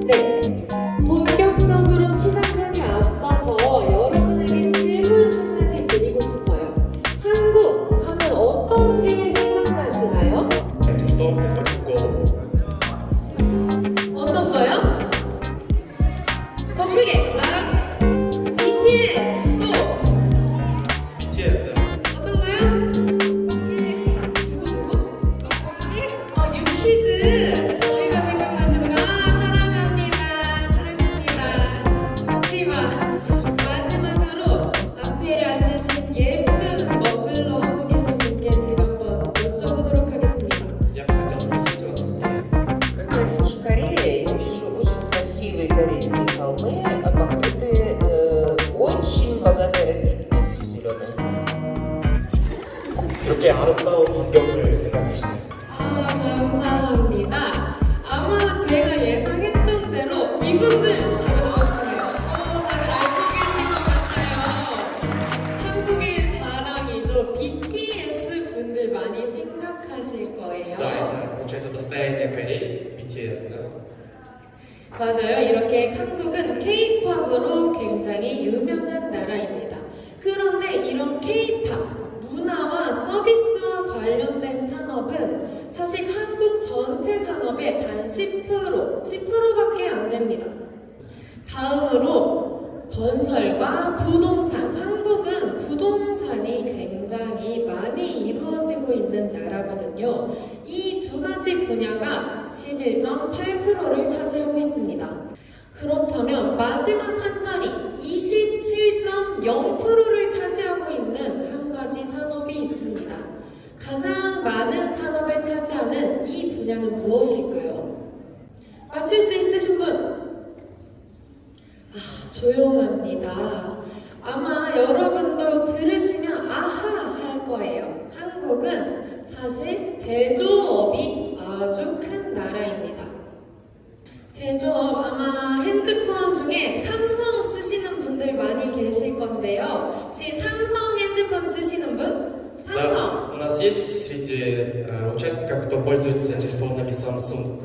네, 본격적으로 시작하기 앞서서 여러분에게 질문 한 가지 드리고 싶어요. 한국 하면 어떤 게 생각나시나요? Что вам приходит в голову? 어떤 거요? 더 크게! 나랑 BTS! 또! BTS, да? 어떤 거요? 누구? 유키즈! 저희가 생각나시는구나. 사랑합니다. 잠시만. 마지막으로 앞에 앉으신 예쁜 머플러 하고 계신 분께 제가 한번 여쭤보도록 하겠습니다. Я бы хотел спросить вас. Когда я слышу Корея, я вижу очень красивые корейские холмы, покрытые очень богатой растительностью зеленой. 이렇게 아름다운 환경을 생각하시나요? 감사합니다. 아마 제가 예상했던 대로 이분들 다 나오시네요. 다들 알고 계신 것 같아요. 한국의 자랑이죠. BTS 분들 많이 생각하실 거예요. Да, это получается достояние Кореи, BTS, да? 맞아요. 이렇게 한국은 K-팝으로 굉장히 유명한 나라입니다. 그런데 이런 K-팝 문화와 서비스와 관련된 산업은 사실 한국 전체 산업의 단 10%밖에 안 됩니다. 다음으로 건설과 부동산. 한국은 부동산이 굉장히 많이 이루어지고 있는 나라거든요. 이 두 가지 분야가 11.8%를 차지하고 있습니다. 그렇다면 마지막 한 자리 27.0%를 차지하고 있는 한 가지 산업이 있습니다. 가장 많은 산업을 차지하는 이 분야는 무엇일까요? 맞출 수 있으신 분? 조용합니다. 아마 여러분도 들으시면 아하 할 거예요. 한국은 사실 제조업이 아주 큰 나라입니다. 제조업 아마 핸드폰 중에 삼성 쓰시는 분들 많이 계실 건데요. 혹시 삼성 핸드폰 쓰시는 분? 삼성. Да, у нас есть среди участников, кто пользуется телефонами Samsung.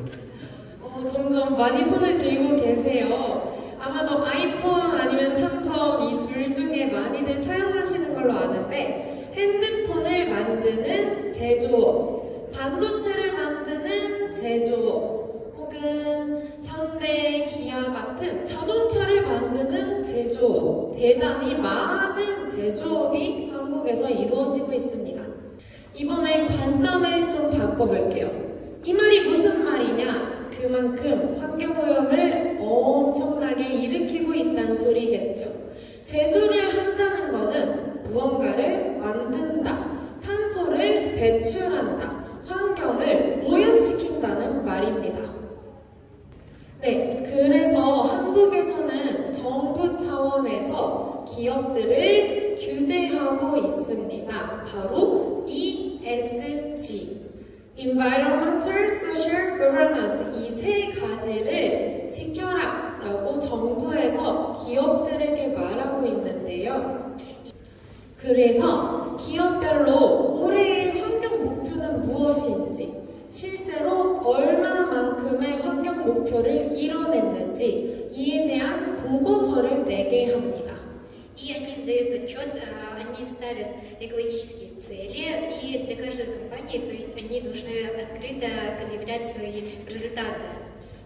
점점 많이 손을 들고 계세요. 아마도 아이폰 아니면 삼성 이 둘 중에 많이들 사용하시는 걸로 아는데 핸드폰을 만드는 제조업, 반도체를 만드는 제조업, 혹은 현대, 기아 같은 자동차를 만드는 제조업, 대단히 많은 제조업이 한국에서 이루어지고 있습니다. 이번에 관점을 좀 바꿔볼게요. 이 말이 무슨 말이냐? 그만큼 환경오염을 엄청나게 일으키고 있다는 소리겠죠. 제조를 한다는 것은 무언가를 만든다, 탄소를 배출한다, 환경을 오염시킨다는 말입니다. 네, 그래서 한국에서는 정부 차원에서 기업들을 규제하고 있습니다. 바로 ESG, Environmental, Social, Governance, 이 세 가지를 지켜라 라고 정부에서 기업들에게 말하고 있는데요. 그래서 기업별로 올해의 환경 목표는 무엇인지, 실제로 얼마만큼의 환경 목표를 이뤄냈는지 이에 대한 보고서를 내게 합니다. И они сдают отчет, они ставят экологические цели, и для каждой компании, то есть они должны открыто предъявлять свои результаты.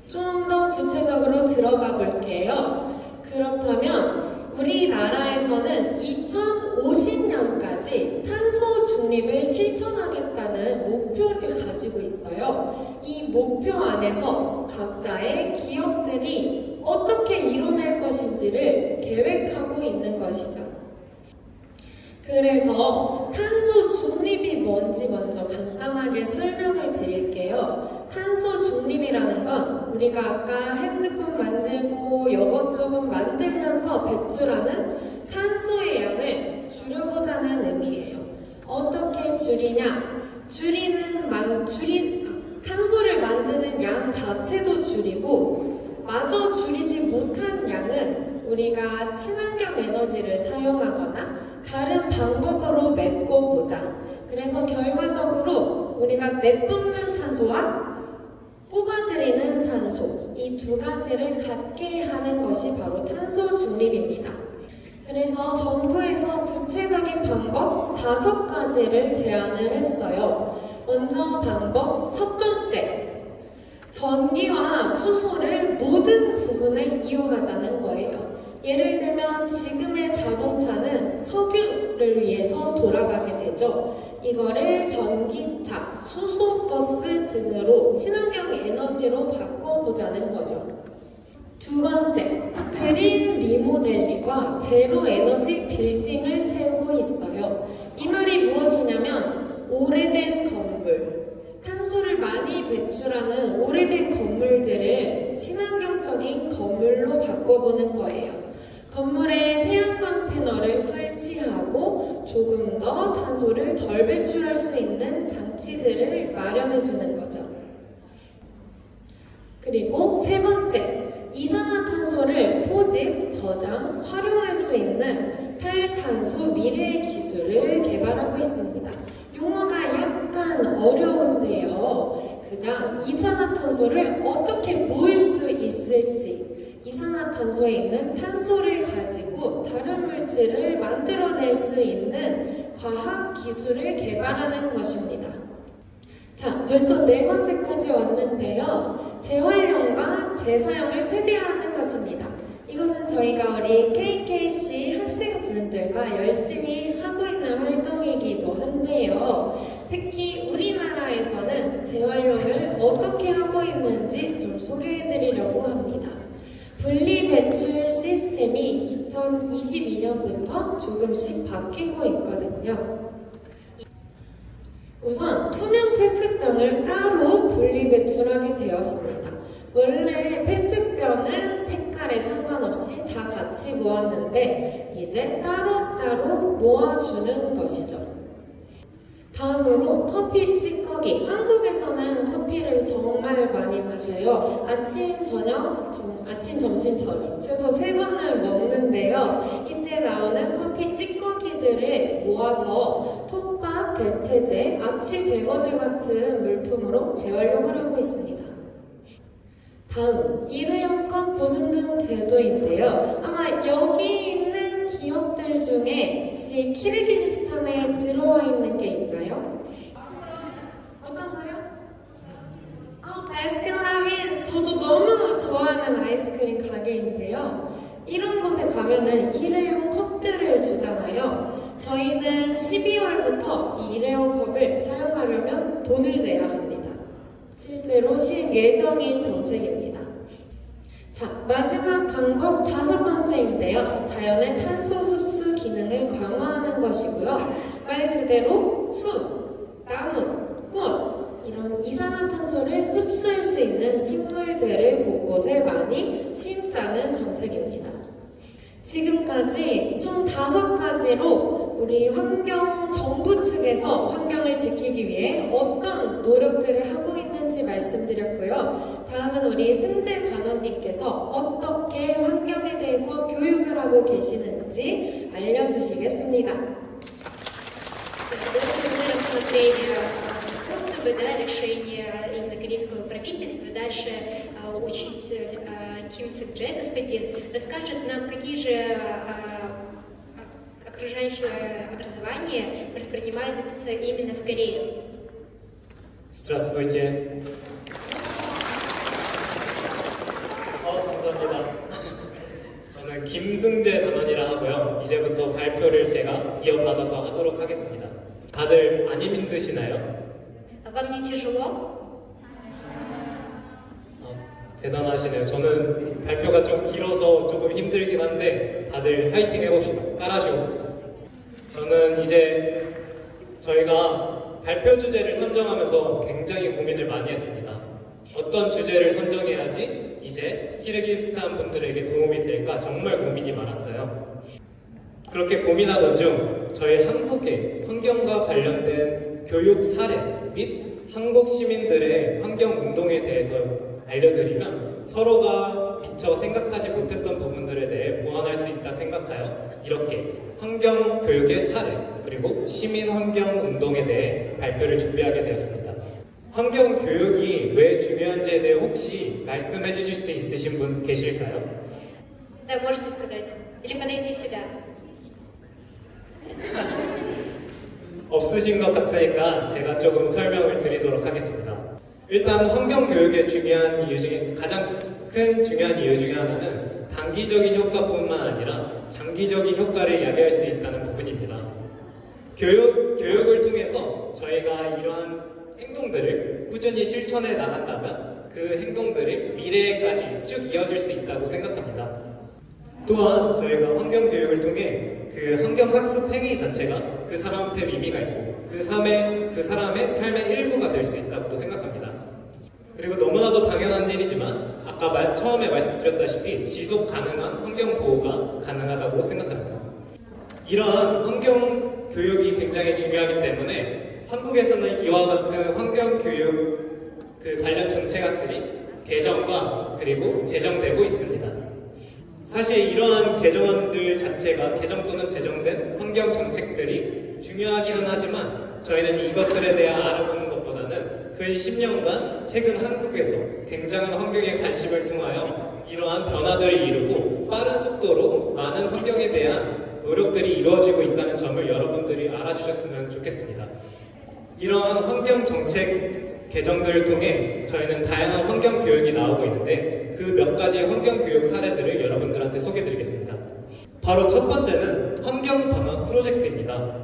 좀 더 구체적으로 들어가 볼게요. 그렇다면 우리나라에서는 2050년까지 탄소 중립을 실천하겠다는 목표를 가지고 있어요. 이 목표 안에서 각자의 기업들이 어떻게 이뤄낼 것인지를 계획하고 있는 것이죠. 그래서 탄소 중립이 뭔지 먼저 간단하게 설명을 드릴게요. 탄소 중립이라는 건 우리가 아까 핸드폰 만들고 이것저것 만들면서 배출하는 탄소의 양을 줄여보자는 의미예요. 어떻게 줄이냐? 탄소를 만드는 양 자체도 줄이고 마저 줄이지 못한 양은 우리가 친환경 에너지를 사용하거나 다른 방법으로 메꿔보자. 그래서 결과적으로 우리가 내뿜는 탄소와 뽑아들이는 산소, 이 두 가지를 갖게 하는 것이 바로 탄소 중립입니다. 그래서 정부에서 구체적인 방법 5가지를 제안을 했어요. 먼저 방법 첫 번째, 전기와 수소를 모든 부분에 이용하자는 거예요. 예를 들면 지금의 자동차는 석유를 위해서 돌아가게 되죠. 이거를 전기차, 수소버스 등으로 친환경 에너지로 바꿔보자는 거죠. 두 번째, 그린 리모델링과 제로 에너지 빌딩을 세우고 있어요. 이 말이 무엇이냐면 오래된 건물, 탄소를 많이 배출하는 오래된 건물들을 친환경적인 건물로 바꿔보는 거예요. 건물에 태양광 패널을 설치하고 조금 더 탄소를 덜 배출할 수 있는 장치들을 마련해 주는 거죠. 그리고 세 번째, 이산화탄소를 포집, 저장, 활용할 수 있는 탈탄소 미래 기술을 개발하고 있습니다. 용어가 약간 어려운데요. 그냥 이산화탄소를 어떻게 모을 수 있을지, 이산화탄소에 있는 탄소를 가지고 다른 물질을 만들어낼 수 있는 과학 기술을 개발하는 것입니다. 자, 벌써 4번째까지 왔는데요. 재활용과 재사용을 최대화하는 것입니다. 이것은 저희가 우리 KKC 학생분들과 열심히 하고 있는 활동이기도 한데요. 특히 우리나라에서는 재활용을 어떻게 하고 있는지 좀 소개해드리려고 합니다. 분리배출 시스템이 2022년부터 조금씩 바뀌고 있거든요. 우선 투명 페트병을 따로 분리배출하게 되었습니다. 원래 페트병은 색깔에 상관없이 다 같이 모았는데 이제 따로따로 모아주는 것이죠. 다음으로 커피 찌꺼기. 한국에서는 커피를 정말 많이 마셔요. 아침, 점심, 저녁 최소 3번을 먹는데요. 이때 나오는 커피 찌꺼기들을 모아서 톱밥, 대체제, 악취 제거제 같은 물품으로 재활용을 하고 있습니다. 다음, 일회용 컵 보증금 제도인데요. 아마 여기 있는 기업들 중에 혹시 키르기스탄에 들어와 있는 게 있나요? 어떤 거요? 바스킨라빈스. 저도 너무 좋아하는 아이스크림 가게인데요. 이런 곳에 가면은 일회용 컵들을 주잖아요. 저희는 12월부터 이 일회용 컵을 사용하려면 돈을 내야 합니다. 실제로 시행 예정인 정책입니다. 자, 마지막 방법 5번째인데요. 자연의 탄소 흡수 기능을 강화하는 것이고요. 말 그대로 숲, 나무, 꽃 이런 이산화탄소를 흡수할 수 있는 식물들을 곳곳에 많이 심자는 정책입니다. 지금까지 총 5가지로 우리 정부 측에서 환경을 지키기 위해 어떤 노력들을 하고 있는지 말씀드렸고요. 다음은 우리 승재 단원님께서 어떻게 환경에 대해서 교육을 하고 계시는지 알려주시겠습니다. Мы рассмотрели способы решения именно корейского правительства. Дальше учитель Ким Сык-Дже, господин, расскажет нам, какие же окружающее образование предпринимается именно в Корее. Здравствуйте. 감사합니다. 저는 김승재 단원이라 하고요. 이제부터 발표를 제가 이어받아서 하도록 하겠습니다. 다들 안 힘드시나요? Вам не тяжело? 대단하시네요. 저는 발표가 좀 길어서 조금 힘들긴 한데 다들 화이팅 해봅시다. 따라하시고. 저는 이제 저희가 발표 주제를 선정하면서 굉장히 고민을 많이 했습니다. 어떤 주제를 선정해야지 이제 키르기스탄 분들에게 도움이 될까 정말 고민이 많았어요. 그렇게 고민하던 중 저희 한국의 환경과 관련된 교육 사례 및 한국 시민들의 환경 운동에 대해서 알려드리면 서로가 미처 생각하지 못했던 부분들에 대해 보완할 수 있다 생각하여 이렇게 환경 교육의 사례 그리고 시민 환경 운동에 대해 발표를 준비하게 되었습니다. 환경 교육이 왜 중요한지에 대해 혹시 말씀해 주실 수 있으신 분 계실까요? Да, можете сказать. Или подойти сюда. 없으신 것 같으니까 제가 조금 설명을 드리도록 하겠습니다. 일단 환경 교육의 중요한 이유 중에 가장 큰 중요한 이유 중에 하나는 단기적인 효과뿐만 아니라 장기적인 효과를 야기할 수 있다는 부분입니다. 교육을 통해서 저희가 이러한 행동들을 꾸준히 실천해 나간다면 그 행동들이 미래에까지 쭉 이어질 수 있다고 생각합니다. 또한 저희가 환경 교육을 통해 그 환경 학습 행위 자체가 그 사람한테 의미가 있고 그 사람의 삶의 일부가 될 수 있다고 생각합니다. 그리고 너무나도 당연한 일이지만 아까 처음에 말씀드렸다시피 지속 가능한 환경 보호가 가능하다고 생각합니다. 이러한 환경 교육이 굉장히 중요하기 때문에 한국에서는 이와 같은 환경 교육 관련 정책안들이 개정과 그리고 제정되고 있습니다. 사실 이러한 개정안들 자체가 개정 또는 제정된 환경 정책들이 중요하기는 하지만 저희는 이것들에 대해 알아보는 것보다는 근 10년간 최근 한국에서 굉장한 환경에 관심을 통하여 이러한 변화들을 이루고 빠른 속도로 많은 환경에 대한 노력들이 이루어지고 있다는 점을 여러분들이 알아주셨으면 좋겠습니다. 이러한 환경 정책 개정들을 통해 저희는 다양한 환경 교육이 나오고 있는데 그 몇 가지 환경 교육 사례들을 여러분들한테 소개해드리겠습니다. 바로 첫 번째는 환경 방학 프로젝트입니다.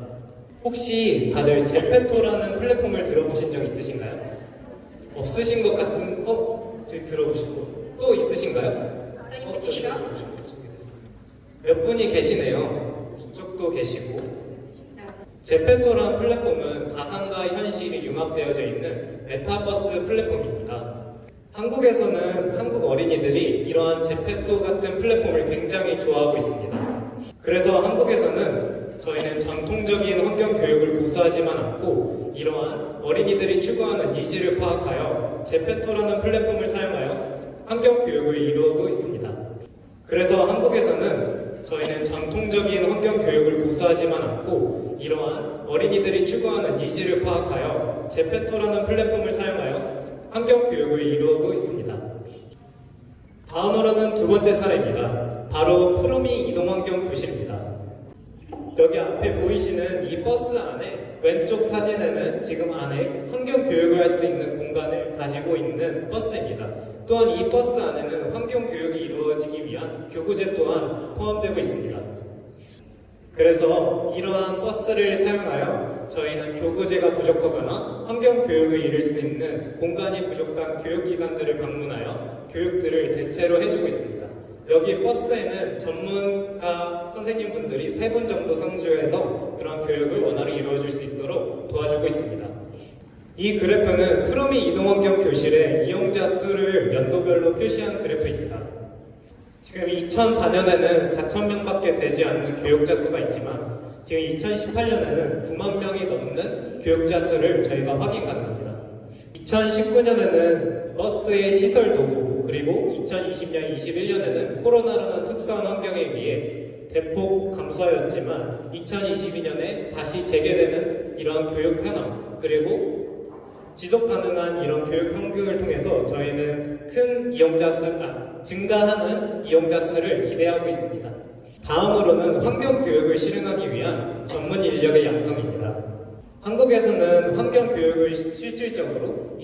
혹시 다들 제페토라는 플랫폼을 들어보신 적 있으신가요? 없으신 것 같은 저희 들어보시고 또 있으신가요? Кто-нибудь еще? 몇 분이 계시네요. 저쪽도 계시고. Да. 제페토라는 플랫폼은 가상과 현실이 융합되어져 있는 메타버스 플랫폼입니다. 한국에서는 한국 어린이들이 이러한 제페토 같은 플랫폼을 굉장히 좋아하고 있습니다. 그래서 한국에서는 저희는 전통적인 환경 교육을 고수하지만 않고 이러한 어린이들이 추구하는 니즈를 파악하여 제페토라는 플랫폼을 사용하여 환경 교육을 이루고 있습니다. 그래서 한국에서는 저희는 전통적인 환경 교육을 고수하지만 않고 이러한 어린이들이 추구하는 니즈를 파악하여 제페토라는 플랫폼을 사용하여 환경 교육을 이루고 있습니다. 다음으로는 두 번째 사례입니다. 바로 푸르미 이동환경 교실입니다. 여기 앞에 보이시는 이 버스 안에 왼쪽 사진에는 지금 안에 환경 교육을 할 수 있는 공간을 가지고 있는 버스입니다. 또한 이 버스 안에는 환경 교육이 이루어지기 위한 교구제 또한 포함되고 있습니다. 그래서 이러한 버스를 사용하여 저희는 교구제가 부족하거나 환경 교육을 이룰 수 있는 공간이 부족한 교육기관들을 방문하여 교육들을 대체로 해주고 있습니다. 여기 버스에는 전문가 선생님분들이 3분 정도 상주해서 그런 교육을 원활히 이루어질 수 있도록 도와주고 있습니다. 이 그래프는 푸르미 이동환경 교실의 이용자 수를 연도별로 표시한 그래프입니다. 지금 2004년에는 4,000명밖에 되지 않는 교육자 수가 있지만 지금 2018년에는 9만 명이 넘는 교육자 수를 저희가 확인 가능합니다. 2019년에는 버스의 시설 도구 그리고 2020년, 21년에는 코로나라는 특수한 환경에 의해 대폭 감소하였지만 2022년에 다시 재개되는 이러한 교육 현황 그리고 지속 가능한 이런 교육 환경을 통해서 저희는 큰 증가하는 이용자 수를 기대하고 있습니다. 다음으로는 환경 교육을 실행하기 위한 전문 인력의 양성입니다. 한국에서는 환경 교육을 실질적으로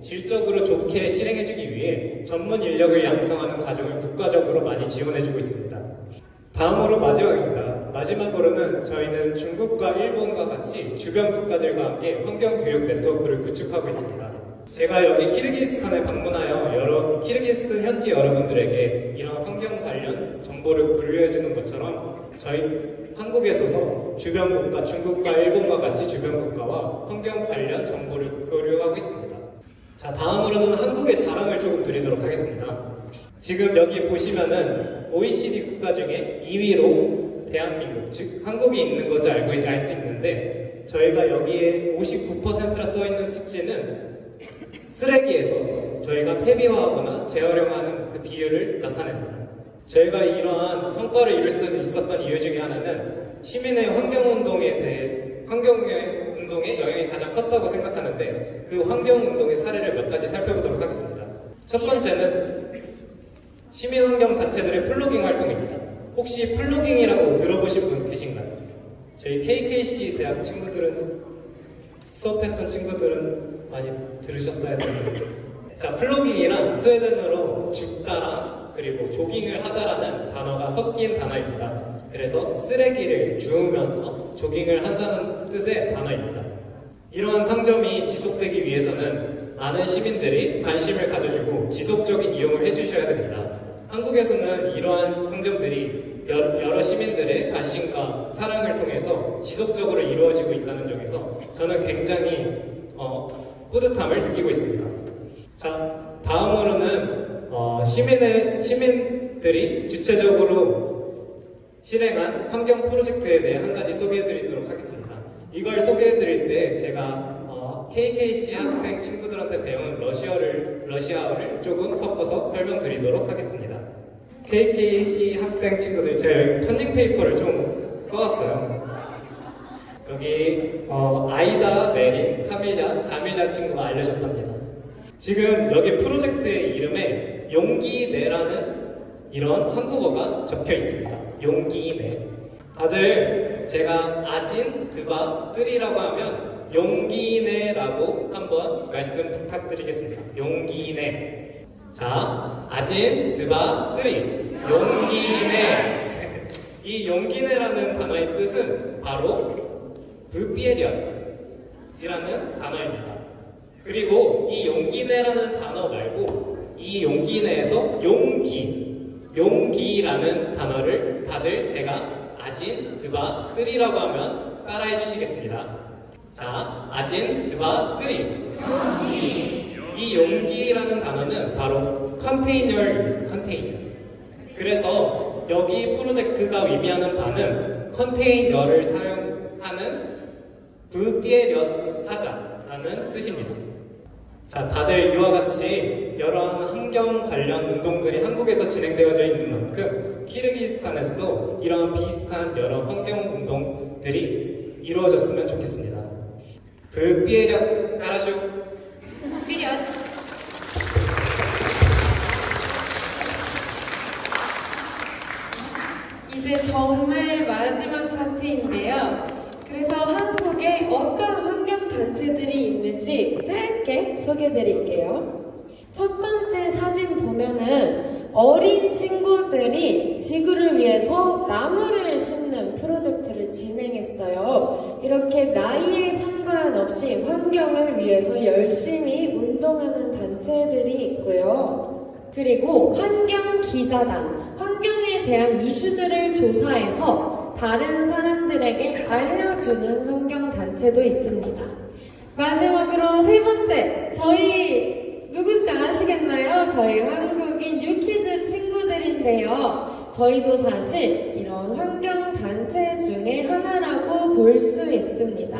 질적으로 좋게 실행해주기 위해 전문 인력을 양성하는 과정을 국가적으로 많이 지원해주고 있습니다. 다음으로 마지막으로는 저희는 중국과 일본과 같이 주변 국가들과 함께 환경 교육 네트워크를 구축하고 있습니다. 제가 여기 키르기스탄에 방문하여 여러 키르기스탄 현지 여러분들에게 이런 환경 관련 정보를 공유해주는 것처럼 저희 한국에서도 주변 국가, 중국과 일본과 같이 주변 국가와 환경 관련 정보를 교류하고 있습니다. 자, 다음으로는 한국의 자랑을 조금 드리도록 하겠습니다. 지금 여기 보시면은 OECD 국가 중에 2위로 대한민국, 즉 한국이 있는 것을 알 수 있는데 저희가 여기에 59%라 써있는 수치는 쓰레기에서 저희가 퇴비화하거나 재활용하는 그 비율을 나타냅니다. 저희가 이러한 성과를 이룰 수 있었던 이유 중에 하나는 시민의 환경운동에 대해 환경운동에 운동에 영향이 가장 컸다고 생각하는데 그 환경운동의 사례를 몇 가지 살펴보도록 하겠습니다. 첫 번째는 시민환경단체들의 플로깅 활동입니다. 혹시 플로깅이라고 들어보신 분 계신가요? 저희 KKC 대학 친구들은 수업했던 친구들은 많이 들으셨어야 되는데 자, 플로깅이란 스웨덴어로 죽다랑 그리고 조깅을 하다라는 단어가 섞인 단어입니다. 그래서 쓰레기를 주우면서 조깅을 한다는 뜻의 단어입니다. 이러한 상점이 지속되기 위해서는 많은 시민들이 관심을 가져주고 지속적인 이용을 해주셔야 됩니다. 한국에서는 이러한 상점들이 여러 시민들의 관심과 사랑을 통해서 지속적으로 이루어지고 있다는 점에서 저는 굉장히 뿌듯함을 느끼고 있습니다. 자, 다음으로는 시민들이 주체적으로 실행한 환경 프로젝트에 대해 한 가지 소개해드리도록 하겠습니다. 이걸 소개해드릴 때 제가 KKC 학생 친구들한테 배운 러시아어를 조금 섞어서 설명드리도록 하겠습니다. KKC 학생 친구들, 제가 여기 컨닝 페이퍼를 좀 써왔어요. 여기 아이다, 메리, 카밀랴, 자밀랴 친구가 알려줬답니다. 지금 여기 프로젝트의 이름에 용기 내라는 이런 한국어가 적혀 있습니다. 용기 내. 다들 제가 아진, 드바, 뜨리라고 하면 용기 내라고 한번 말씀 부탁드리겠습니다. 용기 내. 자, 아진, 드바, 뜨리. 용기 내. 이 용기 내라는 단어의 뜻은 바로 브피에련이라는 단어입니다. 그리고 이 용기 내라는 단어 말고 이 용기 내에서 용기라는 단어를 다들 제가 아진, 드바, 뜨리라고 하면 따라해 주시겠습니다. 자, 아진, 드바, 뜨리. 이 용기라는 단어는 바로 컨테이너입니다. 컨테이너. 그래서 여기 프로젝트가 의미하는 바는 컨테이너를 사용하는 부피에려 하자라는 뜻입니다. 자, 다들 이와 같이 여러 환경 관련 운동들이 한국에서 진행되어져 있는 만큼 키르기스탄에서도 이러한 비슷한 여러 환경 운동들이 이루어졌으면 좋겠습니다. 부피에려 따라쇼. Вперед! 이제 정말 마지막 파트인데요. 그래서 한국에 어떤 환경 단체들이 있는지 짧게 소개해드릴게요. 첫 번째 사진 보면은 어린 친구들이 지구를 위해서 나무를 심는 프로젝트를 진행했어요. 이렇게 나이에 상관없이 환경을 위해서 열심히 운동하는 단체들이 있고요. 그리고 환경기자단, 환경에 대한 이슈들을 조사해서 다른 사람들에게 알려주는 환경단체도 있습니다. 마지막으로 세 번째, 저희 누군지 아시겠나요? 저희 한국인 유키즈 친구들인데요. 저희도 사실 이런 환경단체 중에 하나라고 볼 수 있습니다.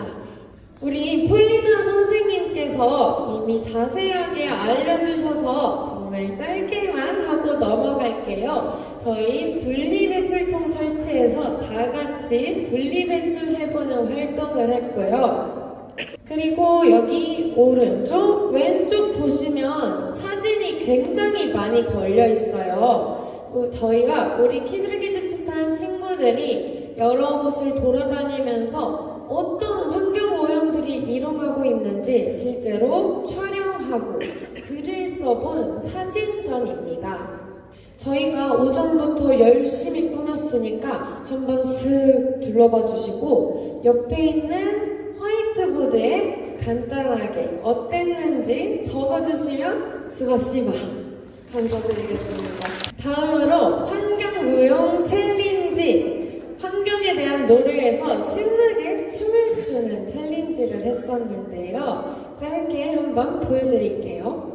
우리 폴리나 선생님께서 이미 자세하게 알려주셔서 정말 짧게만 하고 넘어갈게요. 저희 분리배출통 설치해서 다 같이 분리배출해보는 활동을 했고요. 그리고 여기 오른쪽, 왼쪽 보시면 사진이 굉장히 많이 걸려 있어요. 저희가 우리 키즈기즈치탄 친구들이 여러 곳을 돌아다니면서 어떤 환경오염들이 일어나고 있는지 실제로 촬영하고 글을 써본 사진전입니다. 저희가 오전부터 열심히 꾸몄으니까 한번 슥 둘러봐 주시고 옆에 있는 화이트보드에 간단하게 어땠는지 적어주시면 스바시바 감사드리겠습니다. 다음으로 환경무용 챌린지, 환경에 대한 노래에서 신나게 춤을 추는 챌린지를 했었는데요. 짧게 한번 보여드릴게요.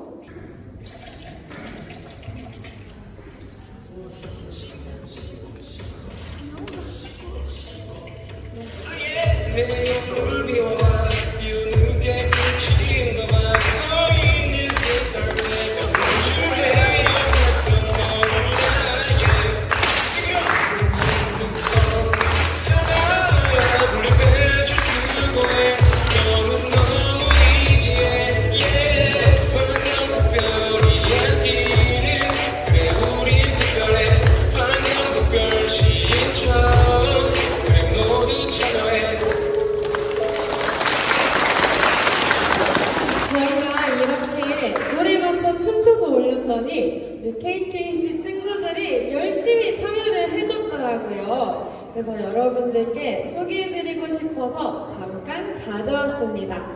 우리 KKC 친구들이 열심히 참여를 해줬더라고요. 그래서 여러분들께 소개해드리고 싶어서 잠깐 가져왔습니다.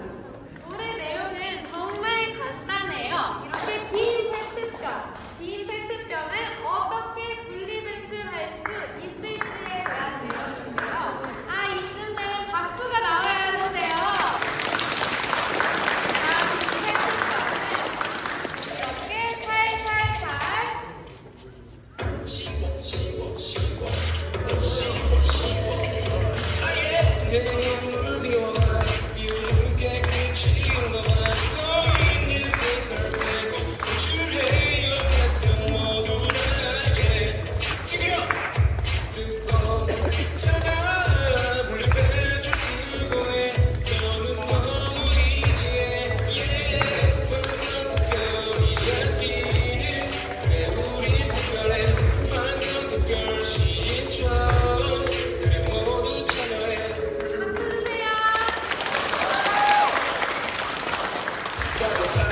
노래 내용은 정말 간단해요. 이렇게 빈 페트병을 어떻게 분리배출할 수 있을지에 대한 내용인데요. 아, 이쯤 되면 박수가 나와야 하는데요. 자, 빈 페트병을 이렇게 살살살 박수 주세요.